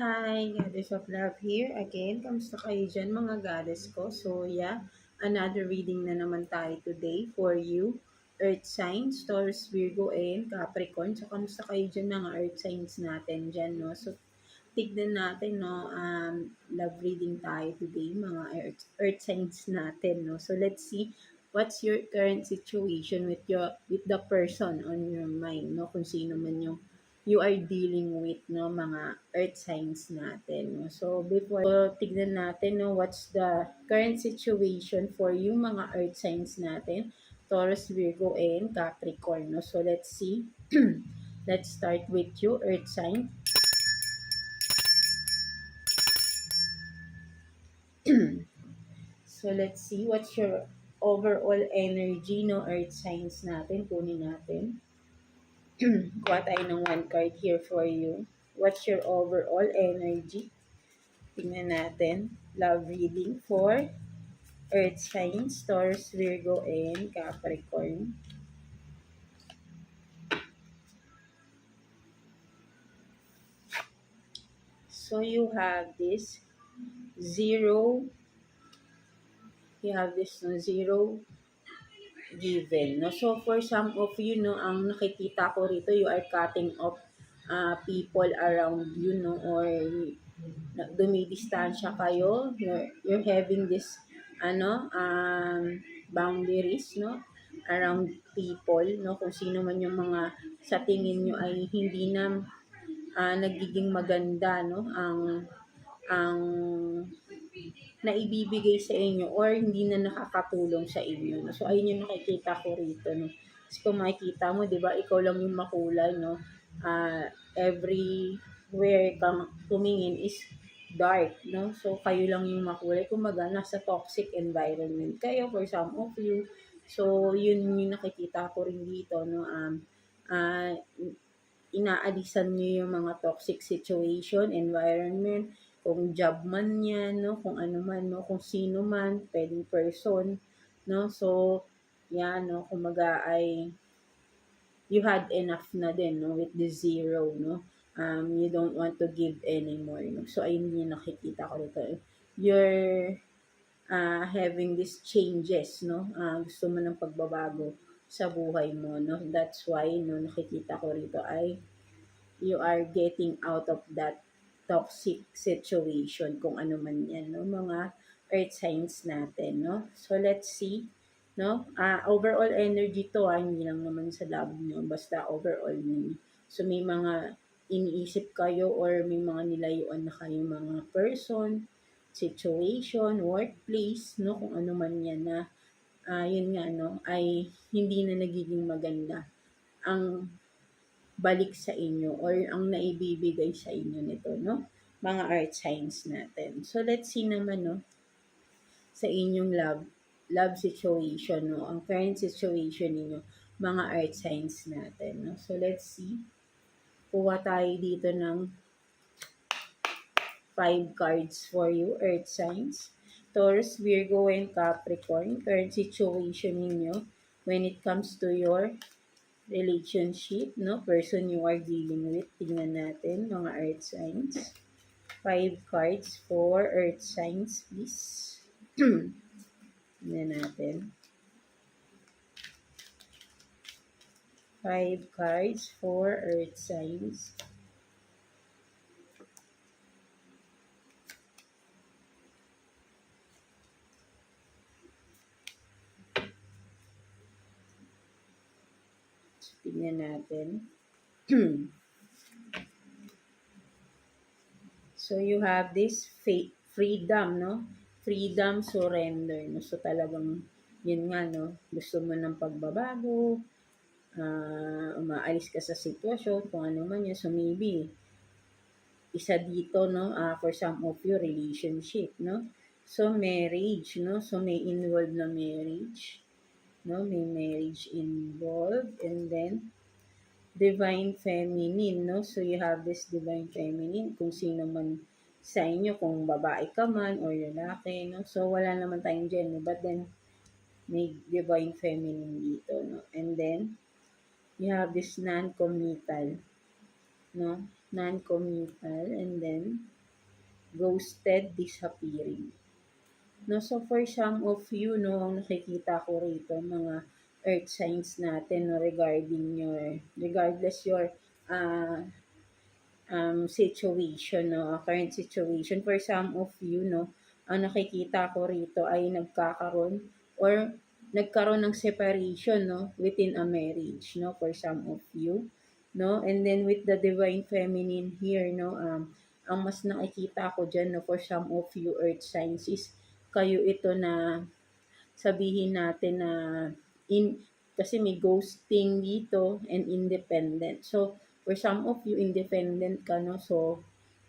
Hi, Goddess of Love here again. Kamusta kayo dyan mga goddess ko? So yeah, another reading na naman tayo today for you. Earth signs, Taurus, Virgo, and Capricorn. So kamusta kayo dyan mga earth signs natin dyan, no? So tignan natin, no, love reading tayo today, mga earth signs natin, no? So let's see what's your current situation with the person on your mind, no? Kung sino man yung you are dealing with, no, mga earth signs natin, no? So before tignan natin, no, what's the current situation for yung mga earth signs natin, Taurus, Virgo, and Capricorn, no? So let's see. Let's start with you, earth sign. So let's see what's your overall energy, no, earth signs natin. Kunin natin. Kuha tayo ng one card here for you. What's your overall energy? Tingnan natin. Love reading for earth signs, Taurus, Virgo, and Capricorn. So you have this zero, no, zero given, no? So for some of you, no, ang nakikita ko rito, you are cutting off people around you, no, or dumidistansya kayo, you're having this boundaries, no, around people, no, kung sino man yung mga sa tingin nyo ay hindi na nagiging maganda, no, ang naibibigay sa inyo or hindi na nakakatulong sa inyo, no? So ayun yung nakikita ko rito, no. Kasi kung makikita mo, 'di ba, ikaw lang yung makulay, no. Everywhere kang tumingin is dark, no. So kayo lang yung makulay. Kumbaga nasa toxic environment kayo for some of you. So yun yung nakikita ko rin dito, no. Uh, Inaalisan niyo yung mga toxic situation, environment, kung job man yan, no, kung ano man, no, kung sino man, pwedeng person, no. So, yan, no, kumaga ay you had enough na din, no, with the zero, no. You don't want to give anymore, no. So, ayun yung nakikita ko dito. You're having these changes, no. Gusto mo ng pagbabago sa buhay mo, no. That's why, no, nakikita ko rito ay you are getting out of that toxic situation, kung ano man yan, no, mga earth signs natin, no. So let's see, no, overall energy to, hindi lang naman sa love nyo, basta overall nyo. So may mga iniisip kayo or may mga nilayuan na kayo mga person, situation, workplace, no, kung ano man yan na yun nga, no, ay hindi na nagiging maganda ang balik sa inyo or ang naibibigay sa inyo nito, no? Mga earth signs natin. So, let's see naman, no, sa inyong love situation, no? Ang current situation ninyo, mga earth signs natin, no? So, let's see. Kuha tayo dito ng 5 cards for you, earth signs. Taurus, Virgo, and Capricorn, current situation ninyo when it comes to your relationship, no, person you are dealing with. Tingnan natin, mga earth signs. 5 cards for earth signs, please. Tingnan natin. 5 cards for earth signs. Tingnan natin. So, you have this freedom, no? Freedom, surrender, no? So, talagang, yun nga, no? Gusto mo ng pagbabago, umaalis ka sa sitwasyon, kung ano man yun. So, maybe, isa dito, no? For some of you, relationship, no? So, marriage, no? So, may involved na marriage, no? May marriage involved, and then, divine feminine, no? So, you have this divine feminine, kung sino man sa inyo, kung babae ka man or lalaki, no? So, wala naman tayong gender, but then, may divine feminine dito, no? And then, you have this non-committal, no? non-committal, and then ghosted, disappearing. No, so for some of you, no, ang nakikita ko rito, mga earth signs natin, no, regardless your uh, situation, no, current situation. For some of you, no, ang nakikita ko rito ay nagkaroon ng separation, no, within a marriage, no, for some of you, no, and then with the divine feminine here, no, ang mas nakikita ko dyan, no, for some of you earth signs is kayo ito na sabihin natin na in kasi may ghosting dito and independent. So, for some of you, independent ka, no? So,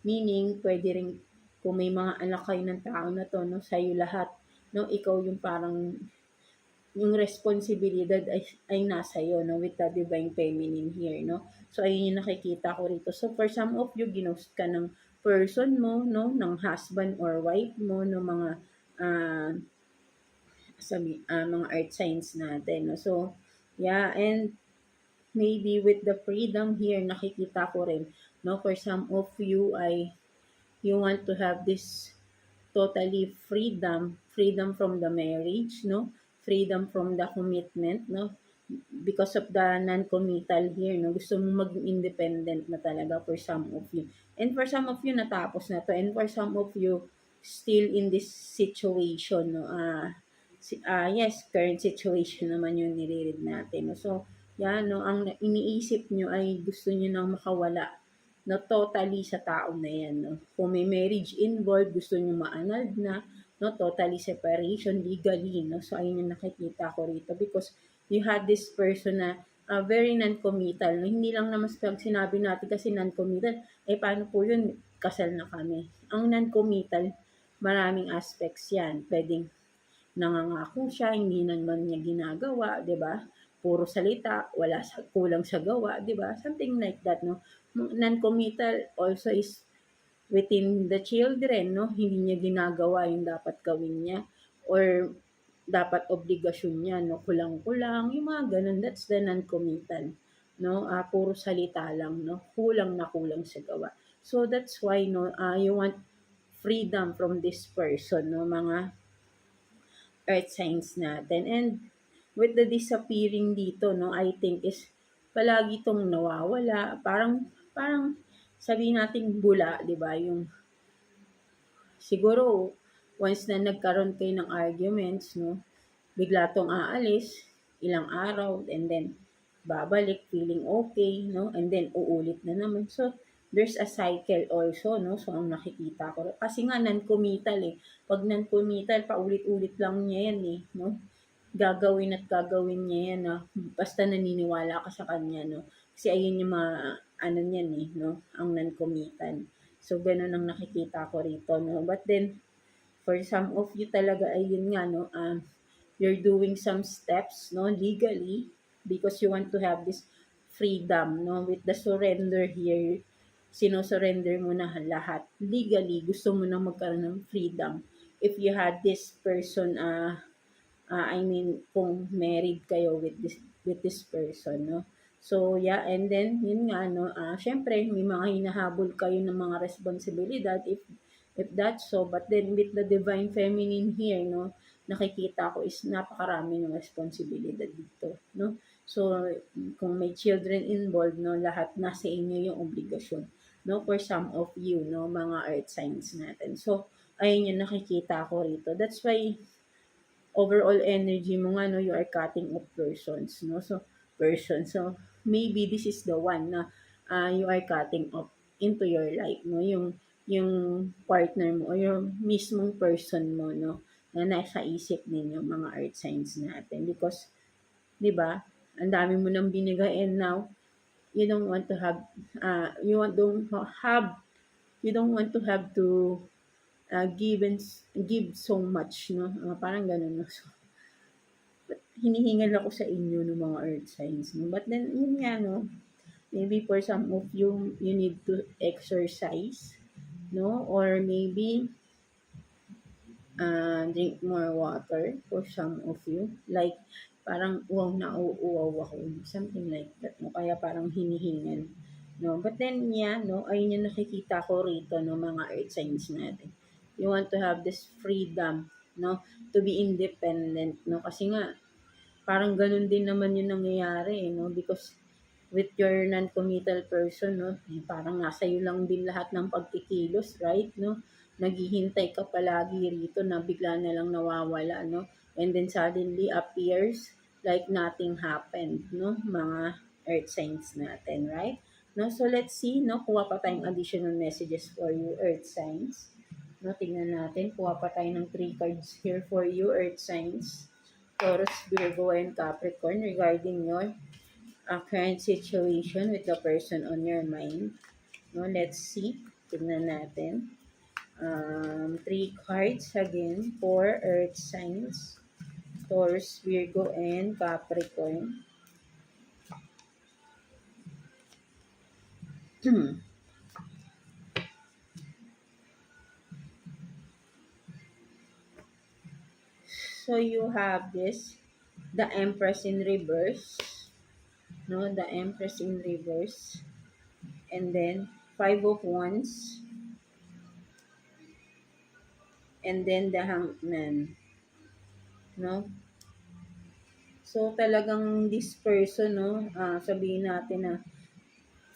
meaning, pwede rin, kung may mga anak kayo ng tao na to, no? Sa'yo lahat, no? Ikaw yung parang, yung responsibilidad ay nasa iyo, no? With the divine feminine here, no? So, ayun yung nakikita ko rito. So, for some of you, ginost ka ng person mo, no? Ng husband or wife mo, no? Mga, uh, mga earth signs natin. No? So, yeah, and maybe with the freedom here, nakikita ko rin, no, for some of you ay you want to have this totally freedom from the marriage, no, freedom from the commitment, no, because of the non-committal here, no, gusto mo maging independent na talaga for some of you. And for some of you, natapos na to. And for some of you, still in this situation, no, yes, current situation naman yung nire-read natin. No? So, yan, no, ang iniisip nyo ay gusto nyo nang makawala na totally sa tao na yan. No? Kung may marriage involved, gusto nyo ma-annulled na, no, totally separation legally. No? So, ayun yung nakikita ko rito because you had this person na very non-committal. No? Hindi lang naman pag sinabi natin kasi non-committal, paano po yun? Kasal na kami. Ang non-committal, maraming aspects yan. Pwedeng nangangako siya, hindi naman niya ginagawa, 'di ba? Puro salita, kulang sa gawa, 'di ba? Something like that, no? Non-committal also is within the children, no? Hindi niya ginagawa yung dapat gawin niya or dapat obligasyon niya, no? Kulang-kulang, yung mga ganun. That's the non-committal, no? Puro salita lang, no? Kulang na kulang sa gawa. So that's why, no, you want freedom from this person, no? Mga earth signs natin. And with the disappearing dito, no, I think is palagi itong nawawala. Parang sabihin natin bula, di ba? Yung siguro once na nagkaroon kayo ng arguments, no, bigla tong aalis, ilang araw, and then babalik, feeling okay, no, and then uulit na naman. So, there's a cycle also, no, so ang nakikita ko. Kasi nga, non-committal eh. Pag non-committal, paulit-ulit lang niya yan eh, no, gagawin at gagawin niya yan, no, basta naniniwala ka sa kanya, no, kasi ayun yung mga, ano niyan eh, no, ang non-committal. So, ganun ang nakikita ko rito, no, but then, for some of you talaga ay yun nga, no, you're doing some steps, no, legally because you want to have this freedom, no, with the surrender here, sino-surrender mo na lahat. Legally, gusto mo na magkaroon ng freedom. If you had this person, I mean, kung married kayo with this person, no. So, yeah, and then, yun nga, no, syempre, may mga hinahabol kayo ng mga responsibilidad if that's so, but then with the divine feminine here, no, nakikita ko is napakarami ng responsibilidad dito, no. So, kung may children involved, no, lahat nasa inyo yung obligasyon, no, for some of you, no, mga earth signs natin. So, ayun yung nakikita ko rito. That's why, overall energy mo nga, no, you are cutting off persons, no, so maybe this is the one na you are cutting off into your life, no, yung partner mo o yung mismong person mo, no, na nasa isip ninyo, mga earth signs natin, because 'di ba, ang dami mo nang binigay and now you don't want to have you don't want to have to give so much, no, parang ganun, no. So, hinihingal ako sa inyo ng mga earth signs, no? But then, yun nga, no? Maybe for some of you, you need to exercise, no? Or maybe, drink more water for some of you. Like, parang, wow, nauuwaw ako. Something like that, no? Kaya parang hinihingal. no? But then, yeah, no, ayun yung nakikita ko rito, no, mga earth signs natin. You want to have this freedom, no, to be independent, no, kasi nga, parang ganun din naman yung nangyayari, no, because with your non-committal person, no, parang nasa iyo lang din lahat ng pagkikilos, right, no, naghihintay ka palagi rito na bigla na lang nawawala, no, and then suddenly appears like nothing happened, no, mga earth signs natin, right? No, so let's see, no, kuha pa tayong additional messages for you, earth signs. No, tingnan natin, kuha pa tayo ng 3 cards here for you, earth signs. Taurus, Virgo, and Capricorn regarding your current situation with the person on your mind. No, let's see. Tingnan natin. 3 cards again for earth signs. Taurus, Virgo, and Capricorn. So you have this, the Empress in reverse. No, the Empress in reverse. And then 5 of Wands. And then the Hangman. No? So talagang this person, no, sabihin natin na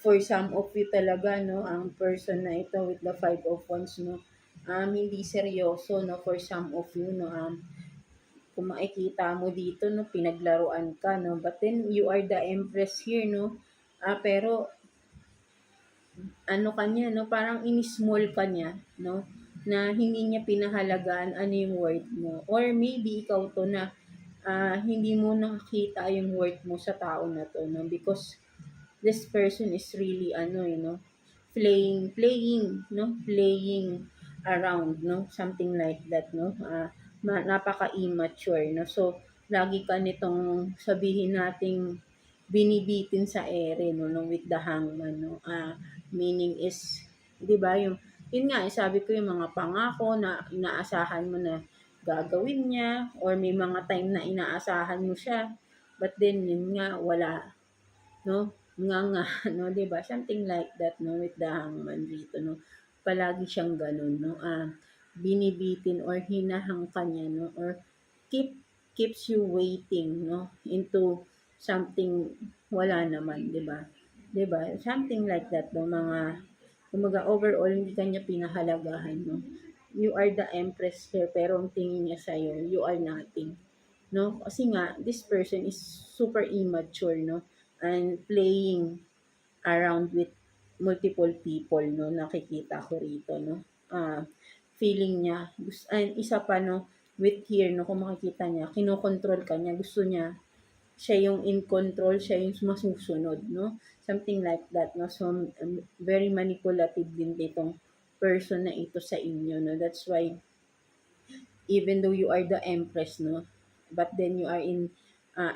for some of you talaga, no, ang person na ito with the 5 of Wands, no, hindi seryoso, no, for some of you, no, kung makikita mo dito, no, pinaglaruan ka, no, but then you are the Empress here, no, pero ano kanya, no, parang in-small ka niya, no, na hindi niya pinahalagaan ano yung worth mo. Or maybe ikaw to na hindi mo nakakita yung worth mo sa tao na to, no, because this person is really ano, playing around, no, something like that, no, napaka-immature, no, so lagi ka nitong sabihin nating binibitin sa ere, no, no, with the hangman, no, meaning is, di ba, yun nga, sabi ko yung mga pangako na inaasahan mo na gagawin niya, or may mga time na inaasahan mo siya, but then yun nga, wala, no, nga, no, 'di ba? Something like that, no, with the hangman dito, no. Palagi siyang gano'n, no, binibitin or hinahangka niya, no, or keeps you waiting, no, into something wala naman, 'di ba? 'Di ba? Something like that, no, mga kumbaga overall hindi ka niya pinahalagahan, no. You are the empress here, pero ang tingin niya sa'yo, you are nothing. No? Kasi nga, this person is super immature, no? And playing around with multiple people, no? Nakikita ko rito, no? Feeling niya, and isa pa, no? With here, no? Kung makikita niya, kinokontrol ka niya, gusto niya, siya yung in control, siya yung masusunod, no? Something like that, no? So, very manipulative din itong person na ito sa inyo, no? That's why, even though you are the empress, no, but then you are in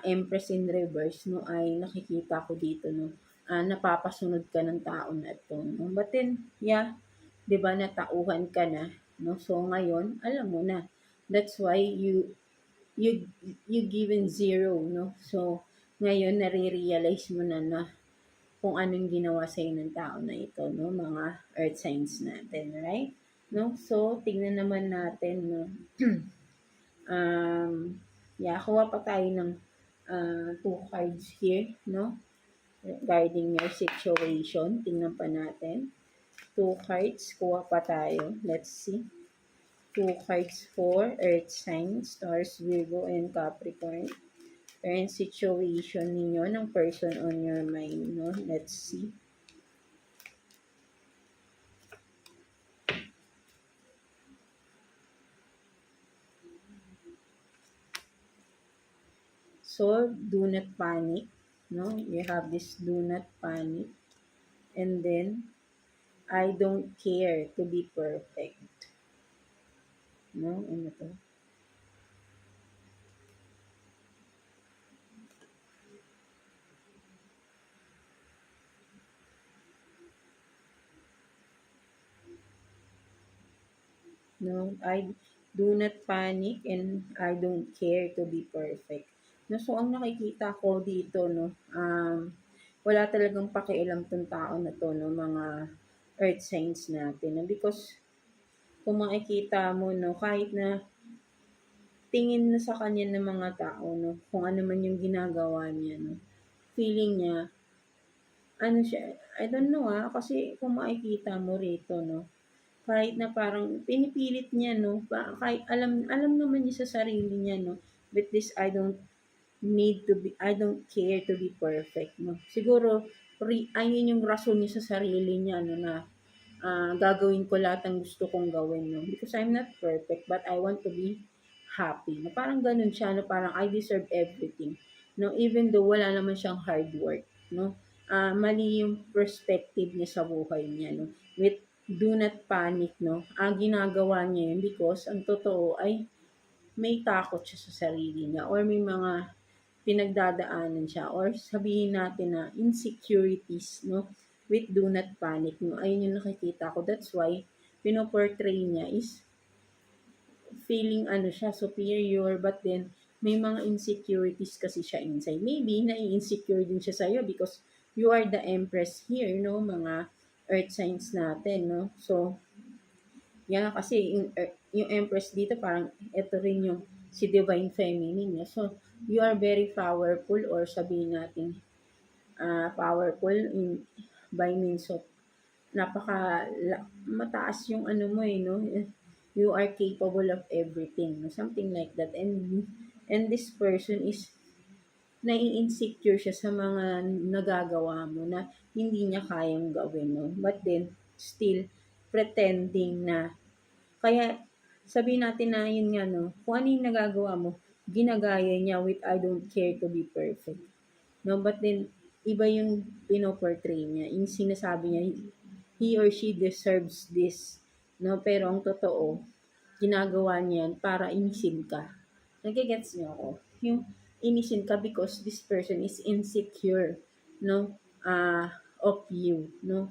empress in reverse, no, ay nakikita ko dito, no, napapasunod ka ng tao na to, no, but then yeah, 'di ba, natauhan ka na, no, so ngayon alam mo na, that's why you you given zero, no, so ngayon nare-realize mo na na kung anong ginawa sa ng tao na ito, no, mga earth signs natin, right? No, so tingnan naman natin, no. Yeah, kuha pa tayo ng 2 cards here, no? Regarding your situation. Tingnan pa natin. 2 cards, kuha pa tayo. Let's see. 2 cards for Earth signs, Taurus, Virgo, and Capricorn. Current situation ninyo ng person on your mind, no? Let's see. So, do not panic, no? You have this do not panic. And then, I don't care to be perfect. No? Ano to? No? I do not panic and I don't care to be perfect. No? So, ang nakikita ko dito, no? wala talagang pakialam 'tong tao na 'to 'no, mga earth signs natin 'no, because kung makikita mo 'no, kahit na tingin na sa kanya ng mga tao 'no, kung ano man yung ginagawa niya 'no, feeling niya ano siya, I don't know, kasi kung makikita mo rito 'no, kahit na parang pinipilit niya 'no, kahit alam alam naman niya sa sarili niya 'no, with this I don't care to be perfect 'no. Siguro ayun yung rason niya sa sarili niya 'no na, gagawin ko lahat ng gusto kong gawin 'no, because I'm not perfect but I want to be happy 'no. Parang gano'n siya 'no, parang I deserve everything 'no, even though wala naman siyang hard work 'no. Mali yung perspective niya sa buhay niya 'no, with do not panic 'no, ginagawa niya yun because ang totoo ay may takot siya sa sarili niya or may mga pinagdadaanan siya or sabihin natin na insecurities 'no, with do not panic 'no, ayun yung nakikita ko. That's why pino-portray niya is feeling ano siya, superior, but then may mga insecurities kasi siya inside. Maybe nai-insecure din siya sa'yo because you are the empress here 'no, mga earth signs natin 'no. So, yan nga kasi yung empress dito parang ito rin yung si divine feminine, eh. So, you are very powerful or sabihin natin, powerful by means of mataas yung ano mo, eh, 'no, you are capable of everything, something like that. And this person is nai-insecure siya sa mga nagagawa mo na hindi niya kayang gawin 'no, but then still pretending na kaya sabihin natin na yun nga 'no, kung ano yung nagagawa mo, ginagaya niya with I don't care to be perfect 'no, but then iba yung pino-portray niya, yung sinasabi niya he or she deserves this 'no, pero ang totoo ginagawa niya yan para inisin ka. Nage-gets niyo ako? Yung inisin ka because this person is insecure 'no, of you 'no,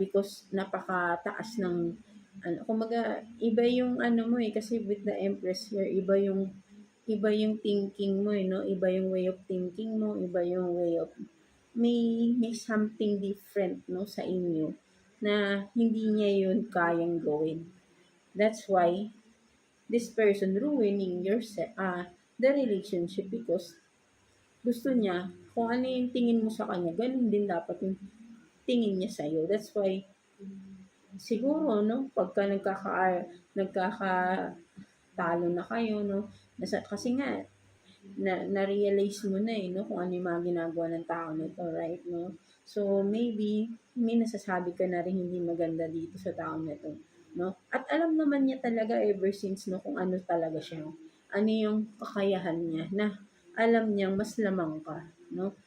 because napakataas ng ano, kumbaga iba yung ano mo, eh, kasi with the empress here iba yung thinking mo, eh, 'no, iba yung way of thinking mo, iba yung way of may something different 'no sa inyo na hindi niya yun kayang gawin. That's why this person ruining the relationship because gusto niya kung ano yung tingin mo sa kanya, ganun din dapat yung tingin niya sa'yo. That's why siguro 'no, pagka nagkakatalo na kayo 'no, kasi nga na-realize mo na, eh, 'no, kung ano yung mga ginagawa ng tao na 'to, right 'no? So, maybe may nasasabi ka na rin hindi maganda dito sa tao na 'to 'no? At alam naman niya talaga ever since 'no, kung ano talaga siya, ano yung kakayahan niya na alam niyang mas lamang ka 'no?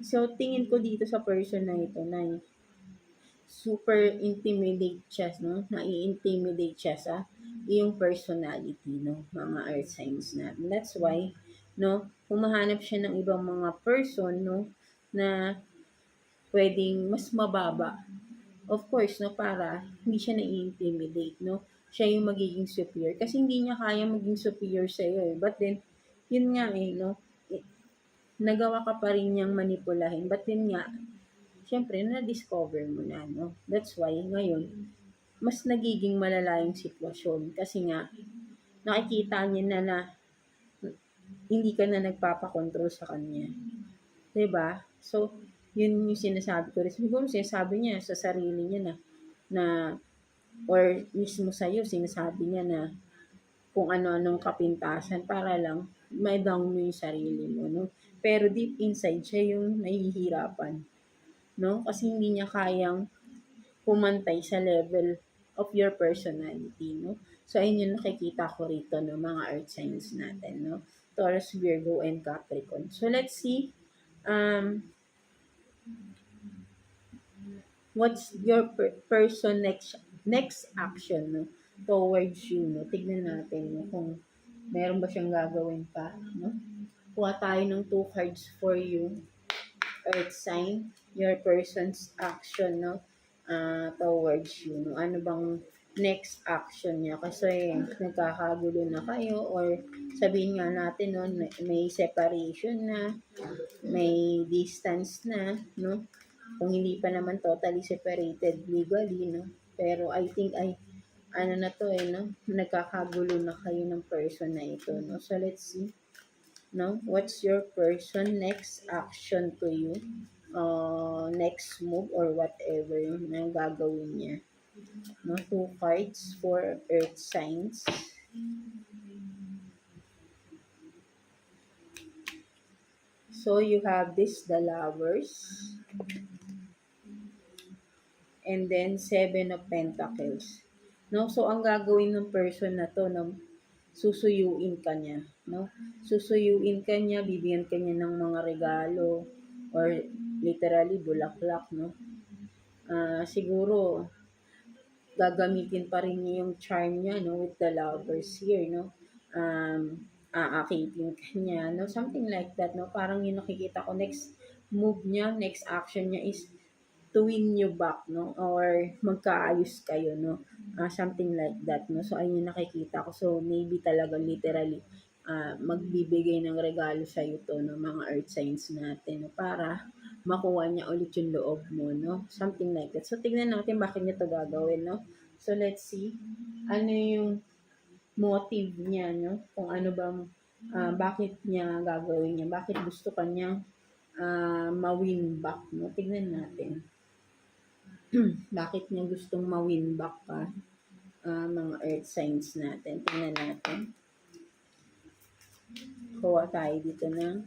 So, tingin ko dito sa person na ito na super intimidate siya 'no, nai-intimidate siya sa iyong personality 'no, mga earth signs natin. That's why 'no, humahanap siya ng ibang mga person 'no, na puwedeng mas mababa. Of course 'no, para hindi siya nai-intimidate 'no, siya yung magiging superior kasi hindi niya kayang maging superior sa'yo, eh. But then, yun nga, eh, 'no, nagawa ka pa rin niyang manipulahin, but yun nga, siyempre na-discover mo na 'no. That's why ngayon mas nagiging malala yung sitwasyon kasi nga nakikita niya na hindi ka na nagpapakontrol sa kanya, 'di ba? So, yun yung sinasabi ko rin. Siguro sinasabi niya sa sarili niya na or mismo sa'yo sinasabi niya na kung ano-anong kapintasan para lang ma-down mo yung sarili mo 'no. Pero deep inside siya yung nahihirapan 'no, kasi hindi niya kayang pumantay sa level of your personality 'no. So ayun yung nakikita ko rito 'no, mga earth signs natin 'no, Taurus, Virgo, and Capricorn. So let's see, what's your person next action 'no, towards you 'no. Tignan natin 'no, kung meron ba siyang gagawin pa 'no. Kuha tayo ng 2 cards for you, earth sign, your person's action 'no, towards you 'no. Ano bang next action niya kasi nagkakagulo na kayo or sabihin nga natin no, may separation na, may distance na, no? Kung hindi pa naman totally separated legally, no? Pero I think ay ano na to eh, no? Nagkakagulo na kayo ng person na ito, no? So let's see, no? What's your person next action to you? Next move or whatever na gagawin niya. No, 2 cards for earth signs. So you have this, the lovers, and then 7 of Pentacles. No, so ang gagawin ng person na to, no, susuyuin ka niya, no? Susuyuin ka niya, bibigyan ka niya ng mga regalo or literally bulaklak, no? Siguro gagamitin pa rin niya yung charm niya, no, with the lovers here, no? Um, Aakitin ka niya, no? Something like that, no? Parang yung nakikita ko, next move niya, next action niya is to win you back, no? Or magkaayos kayo, no? Something like that, no? So, ayun yung nakikita ko. So, maybe talaga literally, magbibigay ng regalo sa to, no? Mga earth signs natin, no? Para makuha niya ulit yung loob mo, no? Something like that. So, tignan natin bakit niya to gagawin, no? So, let's see. Ano yung motive niya, no? Kung ano bang, bakit niya gagawin niya? Bakit gusto kanyang ma-win back, no? Tignan natin. Bakit niya gustong ma-win back ka? Mga earth signs natin. Tingnan natin. Kuha tayo dito ng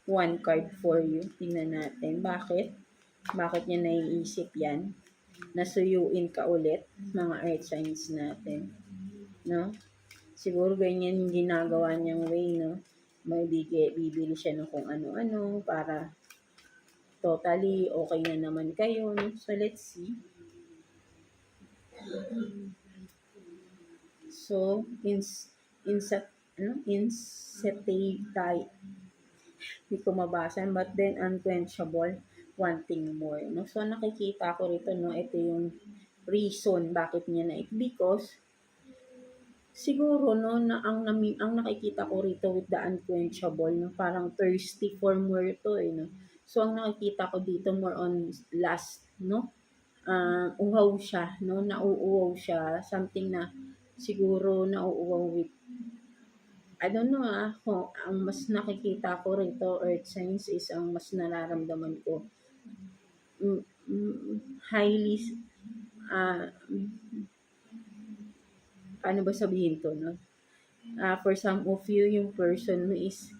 1 card for you. Tingnan natin. Bakit? Bakit niya naiisip yan? Nasuyuin ka ulit, mga earth signs natin. No? Siguro ganyan yung ginagawa niyang way, no? Bibili siya ng kung ano-ano para totally okay na naman kayo, no? So, let's see. So, insatiate, hindi ko mabasa, but then unquenchable, wanting more. No? So, nakikita ko rito, no, ito yung reason bakit niya na ito. Because, siguro, no, na ang nakikita ko rito with the unquenchable, no, parang thirsty for more to, eh, no. So, ang nakikita ko dito more on last, no, uhaw siya, no, nauuhaw siya, something na siguro nauuhaw with, I don't know kung ang mas nakikita ko rito, earth signs, is ang mas nararamdaman ko, highly, ah, ano ba sabihin to, no? For some of you, yung person mo is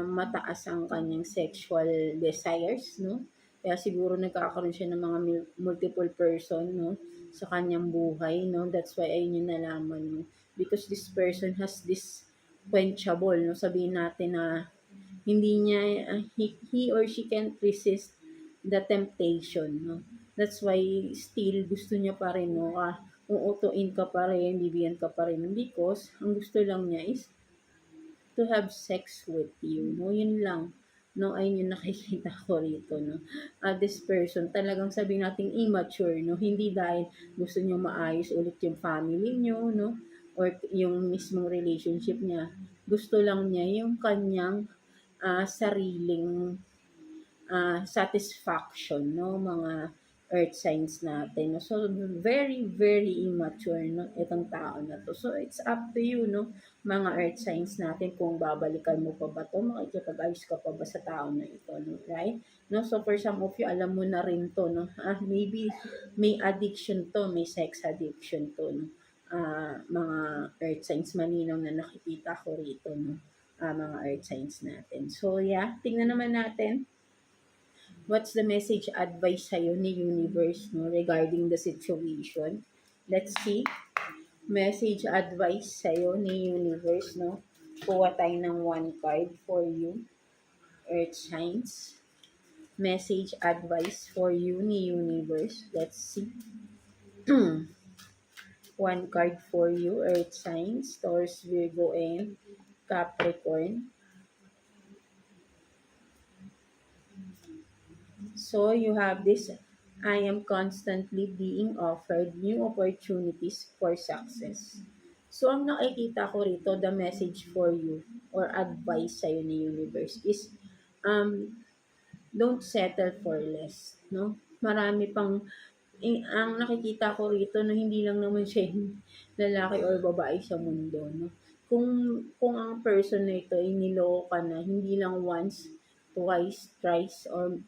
mataas ang kanyang sexual desires, no? Kaya siguro nagkakaroon siya ng mga multiple person, no? Sa kanyang buhay, no? That's why ayun yung nalaman mo. Because this person has this quenchable, no? Sabihin natin na hindi niya, he or she can't resist the temptation, no? That's why still gusto niya pa rin, no? Uutuin ka pa rin, bibigyan ka pa rin. Because ang gusto lang niya is to have sex with you, no? Yun lang. No, ayun yung nakikita ko rito, no? This person, talagang sabi nating immature, no? Hindi dahil gusto niyo maayos ulit yung family niyo, no? Or yung mismong relationship niya. Gusto lang niya yung kanyang sariling satisfaction, no? Mga earth signs natin. No? So, very, very immature, no? Itong tao na to. So, it's up to you, no? Mga earth signs natin kung babalikan mo pa ba to, makikipag-ayos ka pa ba sa tao na ito, no? Right? No? So, for some of you, alam mo na rin to, no? Maybe may addiction to, may sex addiction to, no? Mga earth signs, malinaw na nakikita ko rito, no? Mga earth signs natin. So, yeah, tingnan naman natin what's the message advice sa'yo ni universe, no, regarding the situation. Let's see. Message advice sa'yo ni universe, no. Kuha tayo ng 1 card for you. Earth signs. Message advice for you ni universe. Let's see. 1 card for you. Earth signs. Taurus, Virgo, and Capricorn. So, you have this I am constantly being offered new opportunities for success. So, ang nakikita ko rito, the message for you or advice sa'yo ni universe is, um, don't settle for less, no? Marami pang ang nakikita ko rito na hindi lang naman siya yung lalaki or babae sa mundo, no? Kung ang person na ito ay niloko ka na, hindi lang once, twice, thrice, or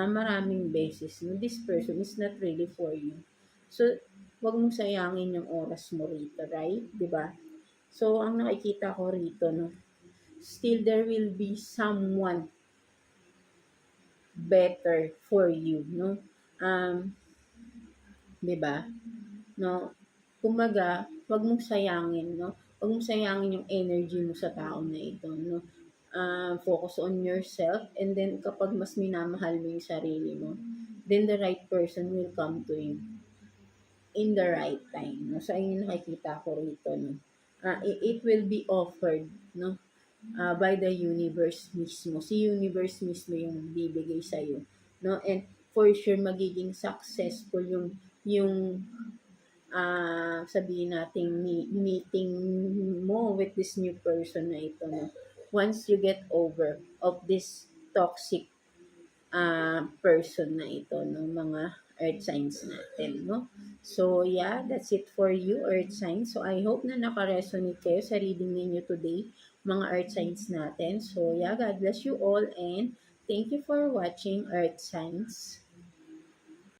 maraming beses, no? This person is not really for you. So, wag mong sayangin yung oras mo rito, right? 'Di ba? So, ang nakikita ko rito, no? Still there will be someone better for you, no? Um, 'Di ba? No? Kumbaga, 'wag mong sayangin, no? 'Wag mong sayangin yung energy mo sa tao na ito, no? Focus on yourself, and then kapag mas minamahal mo yung sarili mo, then the right person will come to you in the right time, no? So, ayun yung nakikita ko rito, no? It will be offered, no? By the universe mismo. Si universe mismo yung bibigay sa'yo, no? And for sure, magiging successful yung sabihin nating meeting mo with this new person na ito, no? Once you get over of this toxic person na ito, no? Mga earth signs natin, no? So, yeah, that's it for you, earth signs. So, I hope na naka-resonate kayo sa reading ninyo today, mga earth signs natin. So, yeah, God bless you all, and thank you for watching, earth signs.